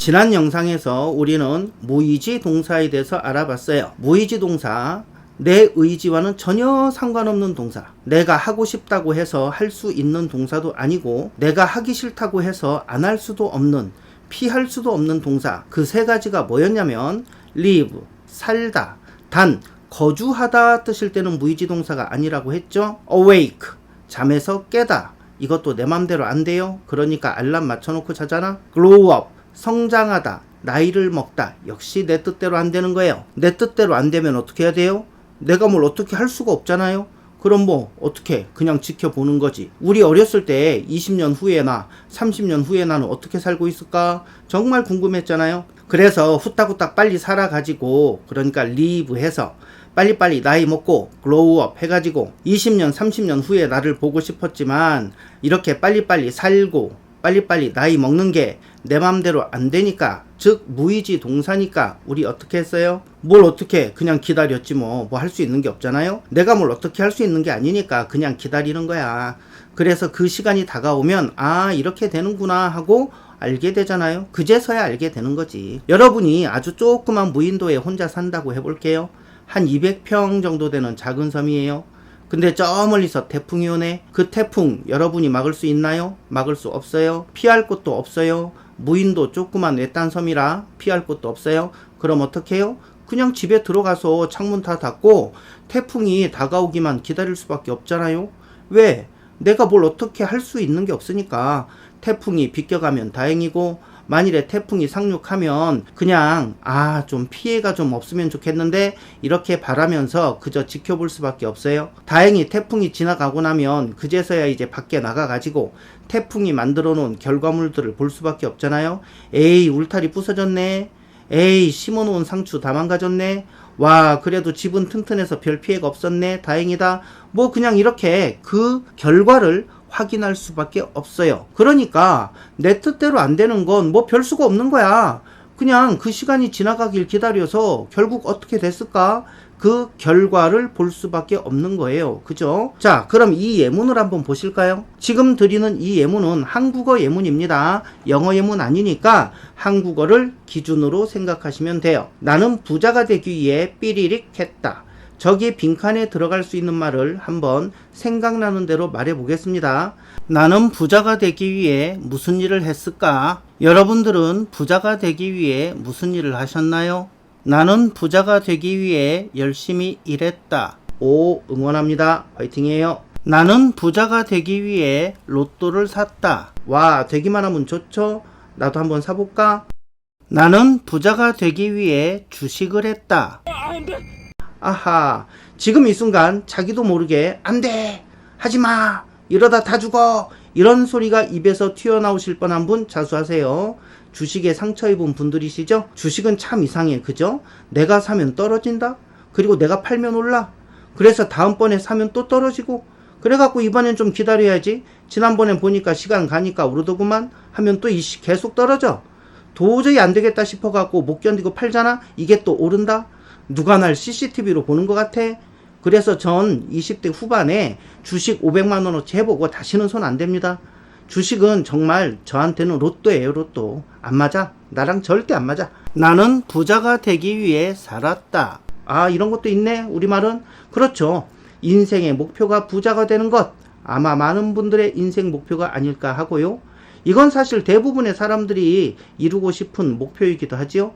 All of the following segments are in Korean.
지난 영상에서 우리는 무의지 동사에 대해서 알아봤어요. 무의지 동사, 내 의지와는 전혀 상관없는 동사, 내가 하고 싶다고 해서 할 수 있는 동사도 아니고 내가 하기 싫다고 해서 안 할 수도 없는, 피할 수도 없는 동사, 그 세 가지가 뭐였냐면 live, 살다, 단 거주하다 뜻일 때는 무의지 동사가 아니라고 했죠. awake, 잠에서 깨다, 이것도 내 맘대로 안 돼요. 그러니까 알람 맞춰놓고 자잖아. grow up, 성장하다, 나이를 먹다, 역시 내 뜻대로 안 되는 거예요. 내 뜻대로 안 되면 어떻게 해야 돼요? 내가 뭘 어떻게 할 수가 없잖아요. 그럼 뭐 어떻게 그냥 지켜보는 거지. 우리 어렸을 때 20년 후에나 30년 후에 나는 어떻게 살고 있을까 정말 궁금했잖아요. 그래서 후딱후딱 빨리 살아가지고, 그러니까 live 해서 빨리빨리 나이 먹고 grow up 해가지고 20년 30년 후에 나를 보고 싶었지만 이렇게 빨리빨리 살고 빨리빨리 나이 먹는 게 내 맘대로 안 되니까, 즉 무의지 동사니까 우리 어떻게 했어요? 뭘 어떻게 그냥 기다렸지 뭐 할 수 있는 게 없잖아요. 내가 뭘 어떻게 할 수 있는 게 아니니까 그냥 기다리는 거야. 그래서 그 시간이 다가오면 아 이렇게 되는구나 하고 알게 되잖아요. 그제서야 알게 되는 거지. 여러분이 아주 조그만 무인도에 혼자 산다고 해볼게요. 한 200평 정도 되는 작은 섬이에요. 근데 저 멀리서 태풍이 오네. 그 태풍 여러분이 막을 수 있나요? 막을 수 없어요. 피할 곳도 없어요. 무인도 조그만 외딴 섬이라 피할 곳도 없어요. 그럼 어떻게 해요? 그냥 집에 들어가서 창문 다 닫고 태풍이 다가오기만 기다릴 수밖에 없잖아요. 왜? 내가 뭘 어떻게 할 수 있는 게 없으니까. 태풍이 비껴가면 다행이고, 만일에 태풍이 상륙하면 그냥 좀 피해가 좀 없으면 좋겠는데 이렇게 바라면서 그저 지켜볼 수밖에 없어요. 다행히 태풍이 지나가고 나면 그제서야 이제 밖에 나가가지고 태풍이 만들어 놓은 결과물들을 볼 수밖에 없잖아요. 에이 울타리 부서졌네, 에이 심어놓은 상추 다 망가졌네, 와 그래도 집은 튼튼해서 별 피해가 없었네, 다행이다. 뭐 그냥 이렇게 그 결과를 확인할 수밖에 없어요. 그러니까 내 뜻대로 안 되는 건 뭐 별 수가 없는 거야. 그냥 그 시간이 지나가길 기다려서 결국 어떻게 됐을까? 그 결과를 볼 수밖에 없는 거예요. 그죠? 자, 그럼 이 예문을 한번 보실까요? 지금 드리는 이 예문은 한국어 예문입니다. 영어 예문 아니니까 한국어를 기준으로 생각하시면 돼요. 나는 부자가 되기 위해 삐리릭 했다. 저기 빈칸에 들어갈 수 있는 말을 한번 생각나는 대로 말해 보겠습니다. 나는 부자가 되기 위해 무슨 일을 했을까? 여러분들은 부자가 되기 위해 무슨 일을 하셨나요? 나는 부자가 되기 위해 열심히 일했다. 오, 응원합니다. 화이팅이에요. 나는 부자가 되기 위해 로또를 샀다. 와, 되기만 하면 좋죠? 나도 한번 사볼까? 나는 부자가 되기 위해 주식을 했다. 아하, 지금 이 순간 자기도 모르게 안 돼, 하지마, 이러다 다 죽어, 이런 소리가 입에서 튀어나오실 뻔한 분 자수하세요. 주식에 상처 입은 분들이시죠? 주식은 참 이상해, 그죠? 내가 사면 떨어진다? 그리고 내가 팔면 올라? 그래서 다음번에 사면 또 떨어지고, 그래갖고 이번엔 좀 기다려야지, 지난번엔 보니까 시간 가니까 오르더구만 하면 또 계속 떨어져. 도저히 안 되겠다 싶어갖고 못 견디고 팔잖아? 이게 또 오른다? 누가 날 CCTV로 보는 것 같아? 그래서 전 20대 후반에 주식 500만원어치 해보고 다시는 손 안 댑니다. 주식은 정말 저한테는 로또예요, 로또. 안 맞아. 나랑 절대 안 맞아. 나는 부자가 되기 위해 살았다. 아, 이런 것도 있네, 우리말은. 그렇죠. 인생의 목표가 부자가 되는 것. 아마 많은 분들의 인생 목표가 아닐까 하고요. 이건 사실 대부분의 사람들이 이루고 싶은 목표이기도 하지요.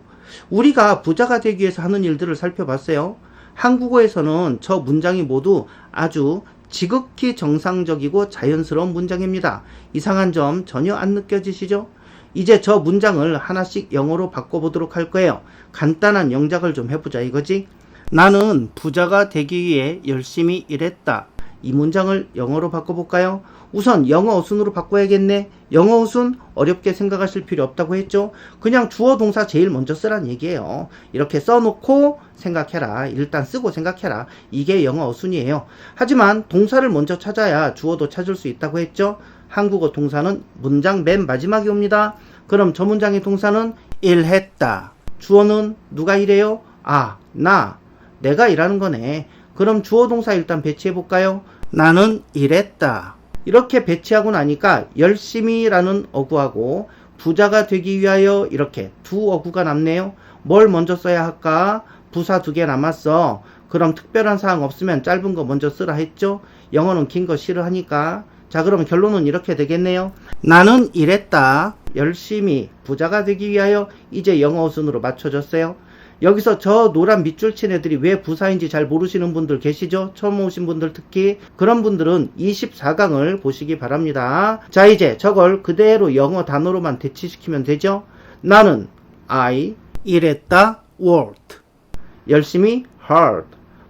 우리가 부자가 되기 위해서 하는 일들을 살펴봤어요. 한국어에서는 저 문장이 모두 아주 지극히 정상적이고 자연스러운 문장입니다. 이상한 점 전혀 안 느껴지시죠? 이제 저 문장을 하나씩 영어로 바꿔보도록 할 거예요. 간단한 영작을 좀 해보자 이거지. 나는 부자가 되기 위해 열심히 일했다. 이 문장을 영어로 바꿔볼까요? 우선 영어 어순으로 바꿔야겠네. 영어 어순 어렵게 생각하실 필요 없다고 했죠. 그냥 주어 동사 제일 먼저 쓰란 얘기예요. 이렇게 써놓고 생각해라. 일단 쓰고 생각해라. 이게 영어 어순이에요. 하지만 동사를 먼저 찾아야 주어도 찾을 수 있다고 했죠. 한국어 동사는 문장 맨 마지막에 옵니다. 그럼 저 문장의 동사는 일했다. 주어는 누가 일해요? 나. 내가 일하는 거네. 그럼 주어 동사 일단 배치해 볼까요? 나는 일했다. 이렇게 배치하고 나니까 열심히라는 어구하고 부자가 되기 위하여 이렇게 두 어구가 남네요. 뭘 먼저 써야 할까? 부사 두 개 남았어. 그럼 특별한 사항 없으면 짧은 거 먼저 쓰라 했죠? 영어는 긴 거 싫어하니까. 자, 그럼 결론은 이렇게 되겠네요. 나는 이랬다. 열심히 부자가 되기 위하여. 이제 영어 순으로 맞춰졌어요. 여기서 저 노란 밑줄 친 애들이 왜 부사인지 잘 모르시는 분들 계시죠? 처음 오신 분들 특히. 그런 분들은 24강을 보시기 바랍니다. 자, 이제 저걸 그대로 영어 단어로만 대치시키면 되죠? 나는 I 이랬다 worked. 열심히 hard.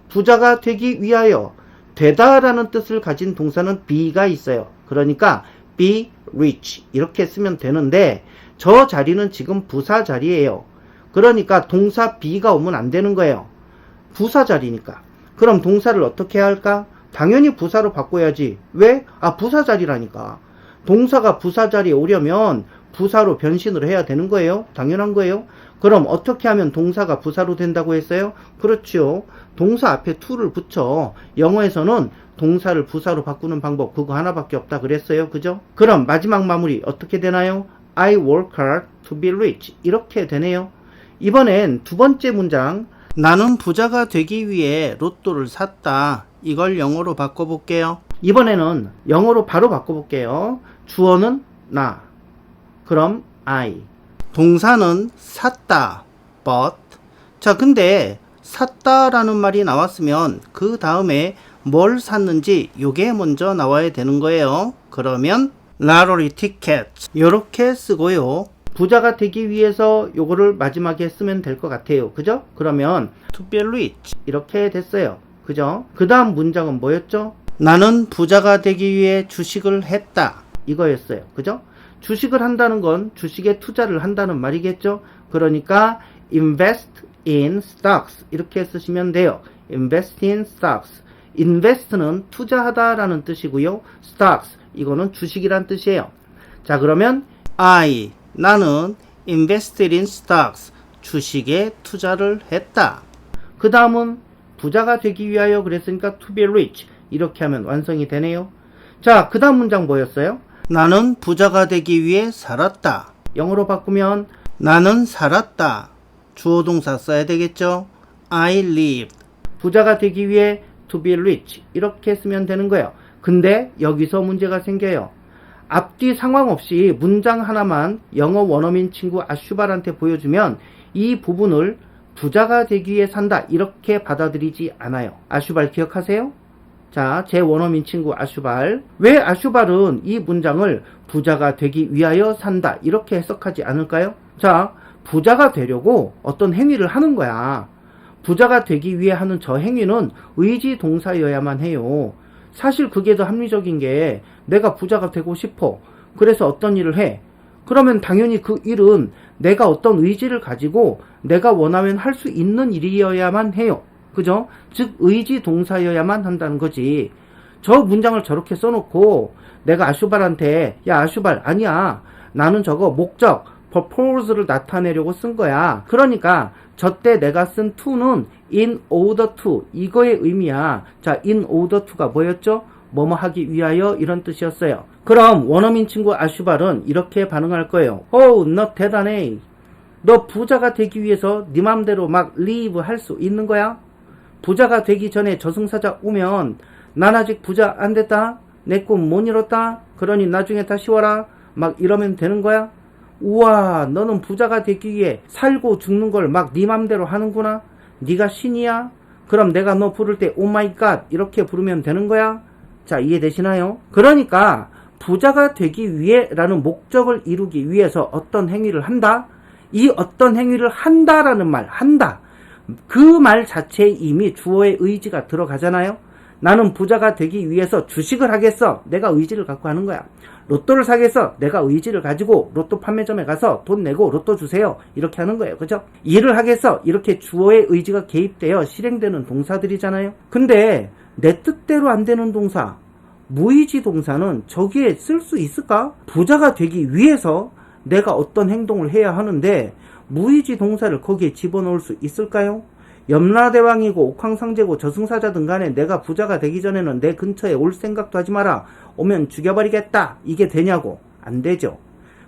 부자가 되기 위하여. 되다 라는 뜻을 가진 동사는 be가 있어요. 그러니까 be rich 이렇게 쓰면 되는데 저 자리는 지금 부사 자리예요. 그러니까 동사 be가 오면 안 되는 거예요. 부사 자리니까. 그럼 동사를 어떻게 해야 할까? 당연히 부사로 바꿔야지. 왜? 부사 자리라니까. 동사가 부사 자리에 오려면 부사로 변신을 해야 되는 거예요. 당연한 거예요. 그럼 어떻게 하면 동사가 부사로 된다고 했어요? 그렇죠. 동사 앞에 to를 붙여. 영어에서는 동사를 부사로 바꾸는 방법 그거 하나밖에 없다 그랬어요. 그죠? 그럼 마지막 마무리 어떻게 되나요? I work hard to be rich. 이렇게 되네요. 이번엔 두 번째 문장. 나는 부자가 되기 위해 로또를 샀다. 이걸 영어로 바꿔볼게요. 이번에는 영어로 바로 바꿔볼게요. 주어는 나. 그럼 I. 동사는 샀다. bought. 자, 근데 샀다라는 말이 나왔으면 그 다음에 뭘 샀는지 요게 먼저 나와야 되는 거예요. 그러면 lottery tickets 요렇게 쓰고요. 부자가 되기 위해서 요거를 마지막에 쓰면 될 것 같아요. 그죠? 그러면 to be rich 이렇게 됐어요. 그죠? 그 다음 문장은 뭐였죠? 나는 부자가 되기 위해 주식을 했다. 이거였어요. 그죠? 주식을 한다는 건 주식에 투자를 한다는 말이겠죠? 그러니까 invest in stocks 이렇게 쓰시면 돼요. invest in stocks. invest는 투자하다라는 뜻이고요. stocks 이거는 주식이란 뜻이에요. 자, 그러면 나는 invested in stocks 주식에 투자를 했다. 그 다음은 부자가 되기 위하여 그랬으니까 to be rich 이렇게 하면 완성이 되네요. 자, 그 다음 문장 뭐였어요? 나는 부자가 되기 위해 살았다. 영어로 바꾸면 나는 살았다. 주어 동사 써야 되겠죠? I lived. 부자가 되기 위해 to be rich 이렇게 쓰면 되는 거예요. 근데 여기서 문제가 생겨요. 앞뒤 상황 없이 문장 하나만 영어 원어민 친구 아슈발한테 보여주면 이 부분을 부자가 되기 위해 산다 이렇게 받아들이지 않아요. 아슈발 기억하세요? 자, 제 원어민 친구 아슈발. 왜 아슈발은 이 문장을 부자가 되기 위하여 산다 이렇게 해석하지 않을까요? 자, 부자가 되려고 어떤 행위를 하는 거야. 부자가 되기 위해 하는 저 행위는 의지 동사여야만 해요. 사실 그게 더 합리적인 게 내가 부자가 되고 싶어. 그래서 어떤 일을 해. 그러면 당연히 그 일은 내가 어떤 의지를 가지고 내가 원하면 할 수 있는 일이어야만 해요. 그죠? 즉 의지 동사여야만 한다는 거지. 저 문장을 저렇게 써놓고 내가 아슈발한테 야 아슈발 아니야. 나는 저거 목적 purpose를 나타내려고 쓴 거야. 그러니까 저때 내가 쓴 to는 in order to 이거의 의미야. 자, in order to가 뭐였죠? 뭐뭐 하기 위하여 이런 뜻이었어요. 그럼 원어민 친구 아슈발은 이렇게 반응할 거예요. 너 대단해. 너 부자가 되기 위해서 네 맘대로 막 live 할 수 있는 거야? 부자가 되기 전에 저승사자 오면 난 아직 부자 안 됐다. 내 꿈 못 이뤘다. 그러니 나중에 다시 와라. 막 이러면 되는 거야? 우와, 너는 부자가 되기 위해 살고 죽는 걸 막 네 맘대로 하는구나. 네가 신이야? 그럼 내가 너 부를 때 오마이갓 이렇게 부르면 되는 거야? 자, 이해되시나요? 그러니까 부자가 되기 위해 라는 목적을 이루기 위해서 어떤 행위를 한다? 이 어떤 행위를 한다라는 말, 한다. 그 말 자체에 이미 주어의 의지가 들어가잖아요. 나는 부자가 되기 위해서 주식을 하겠어. 내가 의지를 갖고 하는 거야. 로또를 사겠어. 내가 의지를 가지고 로또 판매점에 가서 돈 내고 로또 주세요. 이렇게 하는 거예요. 그죠? 일을 하겠어. 이렇게 주어의 의지가 개입되어 실행되는 동사들이잖아요. 근데 내 뜻대로 안 되는 동사, 무의지 동사는 저기에 쓸 수 있을까? 부자가 되기 위해서 내가 어떤 행동을 해야 하는데 무의지 동사를 거기에 집어넣을 수 있을까요? 염라대왕이고 옥황상제고 저승사자든 간에 내가 부자가 되기 전에는 내 근처에 올 생각도 하지 마라. 오면 죽여버리겠다. 이게 되냐고? 안 되죠.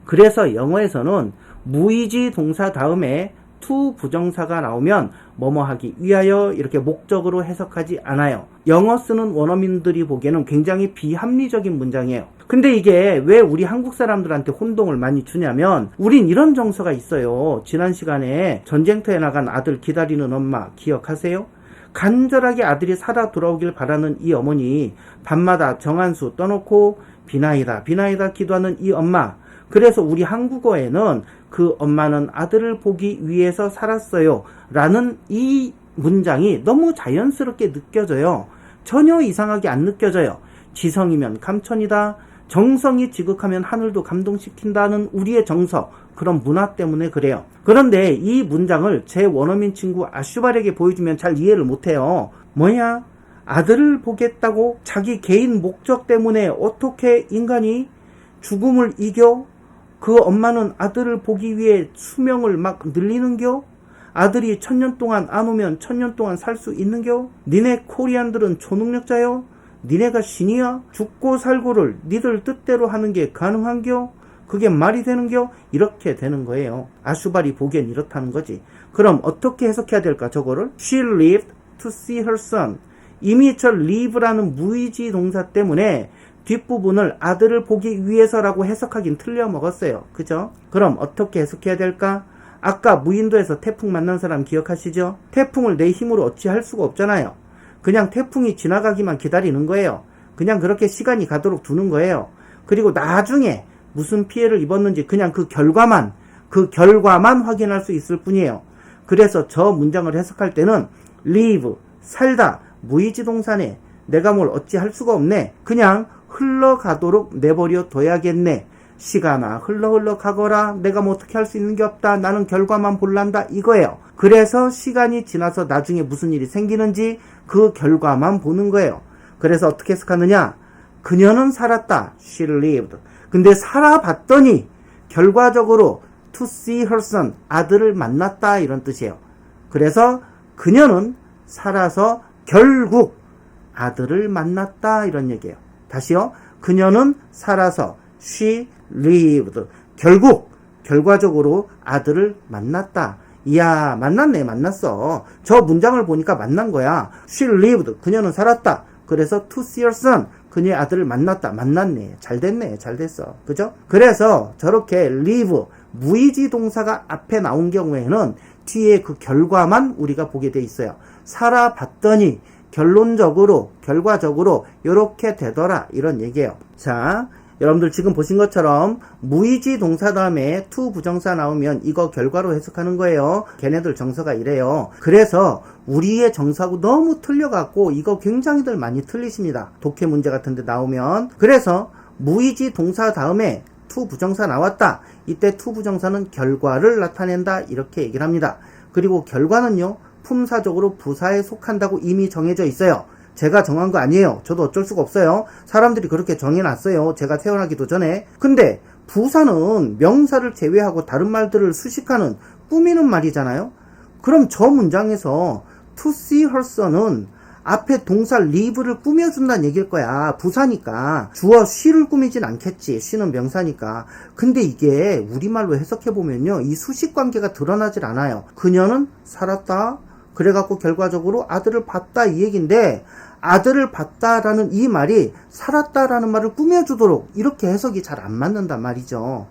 그래서 영어에서는 무의지 동사 다음에 to 부정사가 나오면 뭐뭐 하기 위하여 이렇게 목적으로 해석하지 않아요. 영어 쓰는 원어민들이 보기에는 굉장히 비합리적인 문장이에요. 근데 이게 왜 우리 한국 사람들한테 혼동을 많이 주냐면 우린 이런 정서가 있어요. 지난 시간에 전쟁터에 나간 아들 기다리는 엄마 기억하세요? 간절하게 아들이 살아 돌아오길 바라는 이 어머니, 밤마다 정한수 떠놓고 비나이다 비나이다 기도하는 이 엄마. 그래서 우리 한국어에는 그 엄마는 아들을 보기 위해서 살았어요 라는 이 문장이 너무 자연스럽게 느껴져요. 전혀 이상하게 안 느껴져요. 지성이면 감천이다, 정성이 지극하면 하늘도 감동시킨다는 우리의 정서, 그런 문화 때문에 그래요. 그런데 이 문장을 제 원어민 친구 아슈발에게 보여주면 잘 이해를 못해요. 뭐야? 아들을 보겠다고 자기 개인 목적 때문에 어떻게 인간이 죽음을 이겨? 그 엄마는 아들을 보기 위해 수명을 막 늘리는겨? 아들이 1000년 동안 안 오면 1000년 동안 살 수 있는겨? 니네 코리안들은 초능력자요? 니네가 신이야? 죽고 살고를 니들 뜻대로 하는 게 가능한겨? 그게 말이 되는겨? 이렇게 되는 거예요. 아슈발이 보기엔 이렇다는 거지. 그럼 어떻게 해석해야 될까 저거를? She lived to see her son. 이미 저 live라는 무의지 동사 때문에 뒷부분을 아들을 보기 위해서라고 해석하긴 틀려먹었어요. 그죠? 그럼 어떻게 해석해야 될까? 아까 무인도에서 태풍 만난 사람 기억하시죠? 태풍을 내 힘으로 어찌할 수가 없잖아요. 그냥 태풍이 지나가기만 기다리는 거예요. 그냥 그렇게 시간이 가도록 두는 거예요. 그리고 나중에 무슨 피해를 입었는지 그냥 그 결과만 확인할 수 있을 뿐이에요. 그래서 저 문장을 해석할 때는 live, 살다, 무의지 동사네. 내가 뭘 어찌 할 수가 없네. 그냥 흘러가도록 내버려 둬야겠네. 시간아 흘러 가거라. 내가 뭐 어떻게 할 수 있는 게 없다. 나는 결과만 볼란다. 이거예요. 그래서 시간이 지나서 나중에 무슨 일이 생기는지 그 결과만 보는 거예요. 그래서 어떻게 해석하느냐? 그녀는 살았다. She lived. 근데 살아봤더니 결과적으로 to see her son. 아들을 만났다. 이런 뜻이에요. 그래서 그녀는 살아서 결국 아들을 만났다. 이런 얘기예요. 다시요. 그녀는 살아서 she lived. 결과적으로 아들을 만났다. 이야, 만났어. 저 문장을 보니까 만난 거야. She lived. 그녀는 살았다. 그래서 to see her son. 그녀의 아들을 만났네. 잘 됐어. 그죠? 그래서 저렇게 live, 무의지 동사가 앞에 나온 경우에는 뒤에 그 결과만 우리가 보게 돼 있어요. 살아봤더니 결과적으로 이렇게 되더라. 이런 얘기예요. 자, 여러분들 지금 보신 것처럼 무의지 동사 다음에 to 부정사 나오면 이거 결과로 해석하는 거예요. 걔네들 정서가 이래요. 그래서 우리의 정서하고 너무 틀려갖고 이거 굉장히들 많이 틀리십니다. 독해 문제 같은 데 나오면. 그래서 무의지 동사 다음에 to 부정사 나왔다. 이때 to 부정사는 결과를 나타낸다. 이렇게 얘기를 합니다. 그리고 결과는요, 품사적으로 부사에 속한다고 이미 정해져 있어요. 제가 정한 거 아니에요. 저도 어쩔 수가 없어요. 사람들이 그렇게 정해놨어요. 제가 태어나기도 전에. 근데 부사는 명사를 제외하고 다른 말들을 수식하는, 꾸미는 말이잖아요. 그럼 저 문장에서 to see her son은 앞에 동사 live를 꾸며준다는 얘기일 거야. 부사니까. 주어 she를 꾸미진 않겠지. she는 명사니까. 근데 이게 우리말로 해석해보면요, 이 수식관계가 드러나질 않아요. 그녀는 살았다. 그래갖고 결과적으로 아들을 봤다. 이 얘기인데, 아들을 봤다라는 이 말이 살았다라는 말을 꾸며주도록 이렇게 해석이 잘 안 맞는단 말이죠.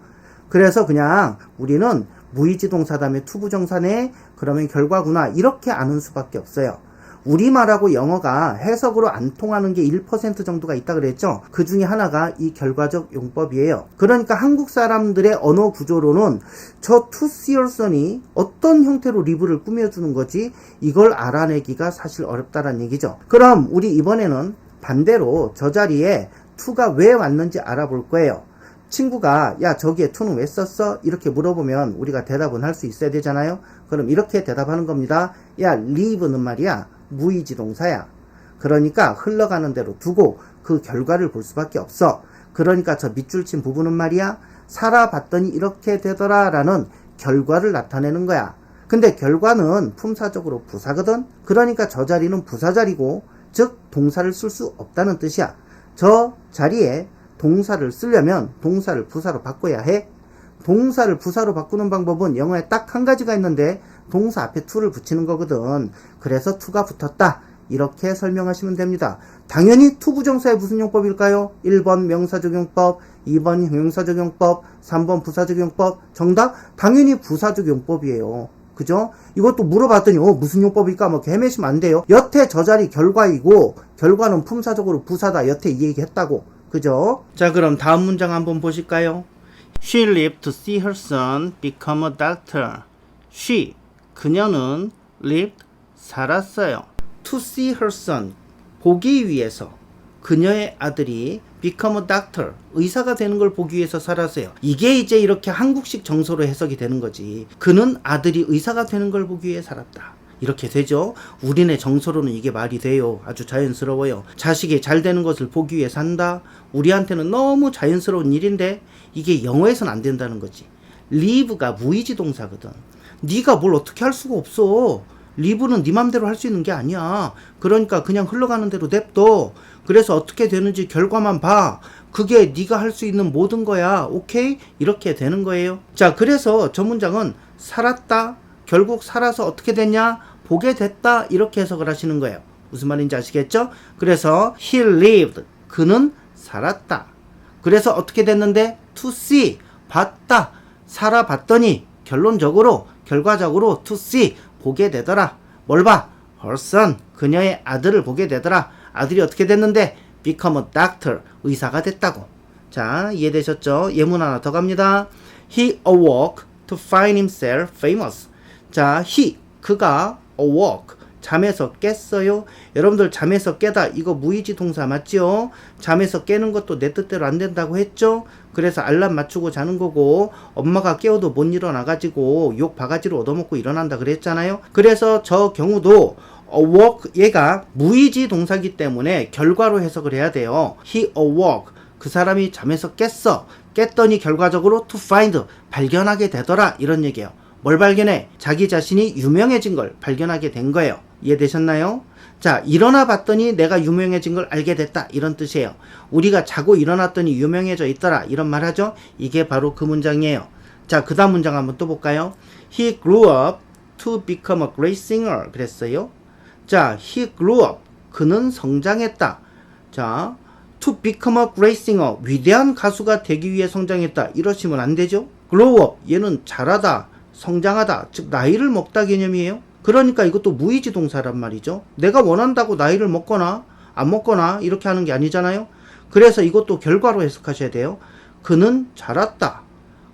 그래서 그냥 우리는 무의지 동사 다음에 to 부정사네, 그러면 결과구나, 이렇게 아는 수밖에 없어요. 우리말하고 영어가 해석으로 안 통하는 게 1% 정도가 있다 그랬죠. 그 중에 하나가 이 결과적 용법이에요. 그러니까 한국 사람들의 언어 구조로는 저 to see your son이 어떤 형태로 live를 꾸며주는 거지, 이걸 알아내기가 사실 어렵다는 얘기죠. 그럼 우리 이번에는 반대로 저 자리에 to가 왜 왔는지 알아볼 거예요. 친구가 야, 저기에 to는 왜 썼어? 이렇게 물어보면 우리가 대답은 할 수 있어야 되잖아요. 그럼 이렇게 대답하는 겁니다. 야, live는 말이야, 무의지 동사야. 그러니까 흘러가는 대로 두고 그 결과를 볼 수밖에 없어. 그러니까 저 밑줄 친 부분은 말이야, 살아봤더니 이렇게 되더라 라는 결과를 나타내는 거야. 근데 결과는 품사적으로 부사거든. 그러니까 저 자리는 부사 자리고, 즉 동사를 쓸 수 없다는 뜻이야. 저 자리에 동사를 쓰려면 동사를 부사로 바꿔야 해. 동사를 부사로 바꾸는 방법은 영어에 딱 한 가지가 있는데 동사 앞에 to를 붙이는 거거든. 그래서 to가 붙었다. 이렇게 설명하시면 됩니다. 당연히 to 부정사의 무슨 용법일까요? 1번 명사적용법, 2번 형용사적용법, 3번 부사적용법. 정답? 당연히 부사적용법이에요. 그죠? 이것도 물어봤더니 무슨 용법일까? 뭐 헤매시면 안 돼요. 여태 저 자리 결과이고 결과는 품사적으로 부사다. 여태 이 얘기 했다고. 그죠? 자, 그럼 다음 문장 한번 보실까요? She lived to see her son become a doctor. She, 그녀는 lived, 살았어요. To see her son, 보기 위해서 그녀의 아들이 become a doctor, 의사가 되는 걸 보기 위해서 살았어요. 이게 이제 이렇게 한국식 정서로 해석이 되는 거지. 그는 아들이 의사가 되는 걸 보기 위해 살았다. 이렇게 되죠. 우리네 정서로는 이게 말이 돼요. 아주 자연스러워요. 자식이 잘 되는 것을 보기 위해 산다. 우리한테는 너무 자연스러운 일인데 이게 영어에서는 안 된다는 거지. live가 무의지 동사거든. 네가 뭘 어떻게 할 수가 없어. 리브는 네 맘대로 할 수 있는 게 아니야. 그러니까 그냥 흘러가는 대로 냅둬. 그래서 어떻게 되는지 결과만 봐. 그게 네가 할 수 있는 모든 거야. 오케이? 이렇게 되는 거예요. 자, 그래서 저 문장은 살았다. 결국 살아서 어떻게 됐냐? 보게 됐다. 이렇게 해석을 하시는 거예요. 무슨 말인지 아시겠죠? 그래서 he lived. 그는 살았다. 그래서 어떻게 됐는데? to see. 봤다. 살아봤더니 결론적으로 결과적으로 to see. 보게 되더라. 뭘 봐? her son. 그녀의 아들을 보게 되더라. 아들이 어떻게 됐는데? become a doctor. 의사가 됐다고. 자, 이해되셨죠? 예문 하나 더 갑니다. He awoke to find himself famous. 자, he, 그가 awoke, 잠에서 깼어요. 여러분들 잠에서 깨다, 이거 무의지 동사 맞죠? 잠에서 깨는 것도 내 뜻대로 안 된다고 했죠? 그래서 알람 맞추고 자는 거고 엄마가 깨워도 못 일어나가지고 욕 바가지로 얻어먹고 일어난다 그랬잖아요. 그래서 저 경우도 awoke, 얘가 무의지 동사기 때문에 결과로 해석을 해야 돼요. He awoke, 그 사람이 잠에서 깼어. 깼더니 결과적으로 to find, 발견하게 되더라. 이런 얘기예요. 뭘 발견해? 자기 자신이 유명해진 걸 발견하게 된 거예요. 이해되셨나요? 자, 일어나 봤더니 내가 유명해진 걸 알게 됐다. 이런 뜻이에요. 우리가 자고 일어났더니 유명해져 있더라. 이런 말 하죠? 이게 바로 그 문장이에요. 자, 그 다음 문장 한번 또 볼까요? He grew up to become a great singer. 그랬어요. 자, he grew up. 그는 성장했다. 자, to become a great singer. 위대한 가수가 되기 위해 성장했다. 이러시면 안 되죠? grow up. 얘는 자라다. 성장하다, 즉 나이를 먹다 개념이에요. 그러니까 이것도 무의지 동사란 말이죠. 내가 원한다고 나이를 먹거나 안 먹거나 이렇게 하는 게 아니잖아요. 그래서 이것도 결과로 해석하셔야 돼요. 그는 자랐다.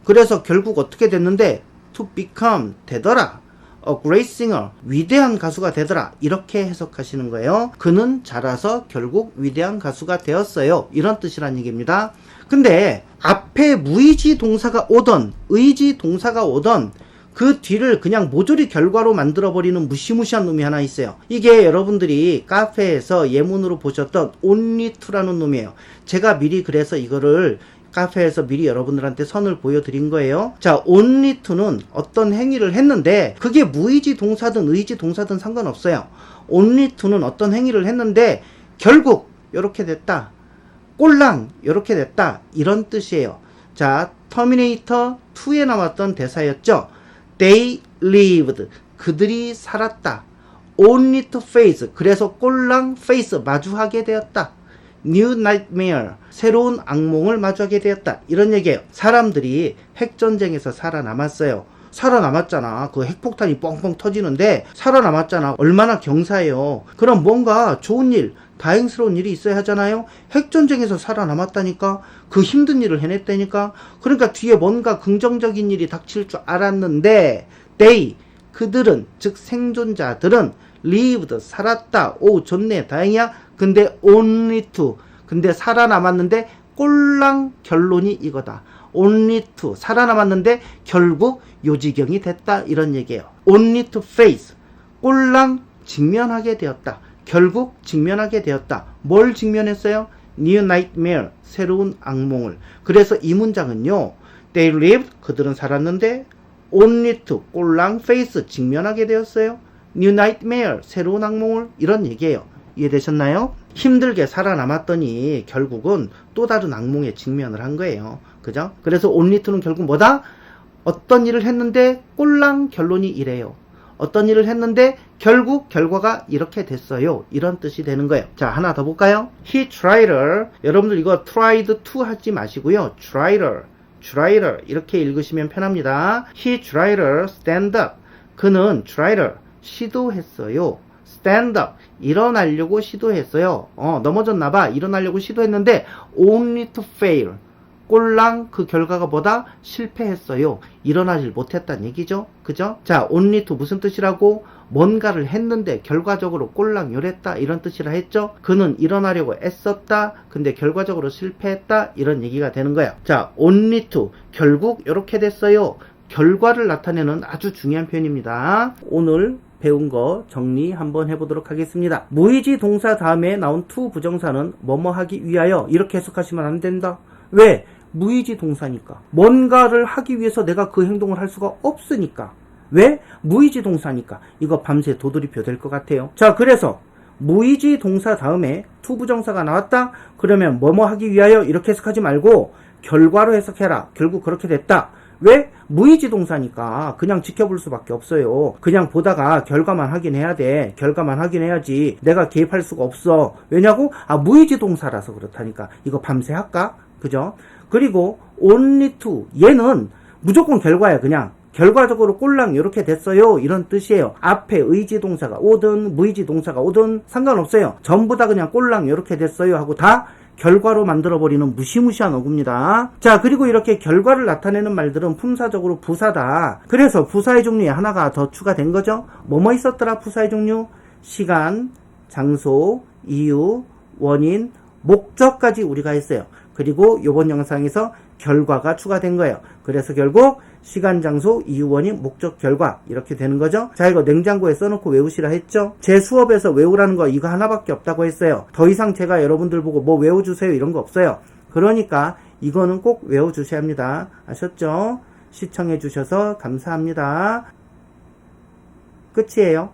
그래서 결국 어떻게 됐는데 to become, 되더라. a great singer, 위대한 가수가 되더라. 이렇게 해석하시는 거예요. 그는 자라서 결국 위대한 가수가 되었어요. 이런 뜻이란 얘기입니다. 근데 앞에 무의지 동사가 오던 의지 동사가 오던 그 뒤를 그냥 모조리 결과로 만들어버리는 무시무시한 놈이 하나 있어요. 이게 여러분들이 카페에서 예문으로 보셨던 only to라는 놈이에요. 제가 미리 그래서 이거를 카페에서 미리 여러분들한테 선을 보여드린 거예요. 자, only to는 어떤 행위를 했는데 그게 무의지 동사든 의지 동사든 상관없어요. only to는 어떤 행위를 했는데 결국 이렇게 됐다. 꼴랑 이렇게 됐다. 이런 뜻이에요. 자, 터미네이터 2에 나왔던 대사였죠. They lived. 그들이 살았다. Only to face. 그래서 꼴랑 face 마주하게 되었다. New nightmare. 새로운 악몽을 마주하게 되었다. 이런 얘기예요. 사람들이 핵전쟁에서 살아남았어요. 살아남았잖아. 그 핵폭탄이 뻥뻥 터지는데 살아남았잖아. 얼마나 경사해요. 그럼 뭔가 좋은 일, 다행스러운 일이 있어야 하잖아요. 핵전쟁에서 살아남았다니까. 그 힘든 일을 해냈다니까. 그러니까 뒤에 뭔가 긍정적인 일이 닥칠 줄 알았는데 they, 그들은, 즉 생존자들은 lived, 살았다. 오, 좋네, 다행이야. 근데 only to, 근데 살아남았는데 꼴랑 결론이 이거다. only to, 살아남았는데 결국 요지경이 됐다. 이런 얘기예요. only to face, 꼴랑 직면하게 되었다. 결국 직면하게 되었다. 뭘 직면했어요? New nightmare, 새로운 악몽을. 그래서 이 문장은요, they lived, 그들은 살았는데 only to, 꼴랑 face, 직면하게 되었어요. New nightmare, 새로운 악몽을. 이런 얘기예요. 이해되셨나요? 힘들게 살아남았더니 결국은 또 다른 악몽에 직면을 한 거예요. 그죠? 그래서 only to는 결국 뭐다? 어떤 일을 했는데 꼴랑 결론이 이래요. 어떤 일을 했는데 결국 결과가 이렇게 됐어요. 이런 뜻이 되는 거예요. 자, 하나 더 볼까요? He tried, 여러분들 이거 tried to 하지 마시고요. tried 이렇게 읽으시면 편합니다. He tried stand up. 그는 tried 시도했어요. stand up 일어나려고 시도했어요. 넘어졌나봐. 일어나려고 시도했는데 only to fail. 꼴랑 그 결과가 뭐다? 실패했어요. 일어나질 못했다는 얘기죠. 그죠? 자, only to 무슨 뜻이라고? 뭔가를 했는데 결과적으로 꼴랑 요랬다 이런 뜻이라 했죠. 그는 일어나려고 애썼다. 근데 결과적으로 실패했다. 이런 얘기가 되는 거예요. 자, only to 결국 이렇게 됐어요. 결과를 나타내는 아주 중요한 표현입니다. 오늘 배운 거 정리 한번 해보도록 하겠습니다. 무의지 동사 다음에 나온 to 부정사는 뭐뭐 하기 위하여 이렇게 해석하시면 안 된다. 왜? 무의지 동사니까. 뭔가를 하기 위해서 내가 그 행동을 할 수가 없으니까. 왜? 무의지 동사니까. 이거 밤새 도돌이표 될 것 같아요. 자, 그래서 무의지 동사 다음에 to 부정사가 나왔다? 그러면 뭐뭐 하기 위하여 이렇게 해석하지 말고 결과로 해석해라. 결국 그렇게 됐다. 왜? 무의지 동사니까 그냥 지켜볼 수밖에 없어요. 그냥 보다가 결과만 확인해야 돼. 결과만 확인해야지. 내가 개입할 수가 없어. 왜냐고? 무의지 동사라서 그렇다니까. 이거 밤새 할까? 그죠? 그리고 only to 얘는 무조건 결과야. 그냥 결과적으로 꼴랑 이렇게 됐어요. 이런 뜻이에요. 앞에 의지 동사가 오든 무의지 동사가 오든 상관없어요. 전부 다 그냥 꼴랑 이렇게 됐어요 하고 다 결과로 만들어버리는 무시무시한 어구입니다. 자, 그리고 이렇게 결과를 나타내는 말들은 품사적으로 부사다. 그래서 부사의 종류에 하나가 더 추가된 거죠. 뭐뭐 있었더라? 부사의 종류? 시간, 장소, 이유, 원인, 목적까지 우리가 했어요. 그리고 이번 영상에서 결과가 추가된 거예요. 그래서 결국 시간, 장소, 이유, 원인, 목적, 결과 이렇게 되는 거죠. 자, 이거 냉장고에 써놓고 외우시라 했죠. 제 수업에서 외우라는 거 이거 하나밖에 없다고 했어요. 더 이상 제가 여러분들 보고 뭐 외워주세요 이런 거 없어요. 그러니까 이거는 꼭 외워주셔야 합니다. 아셨죠? 시청해 주셔서 감사합니다. 끝이에요.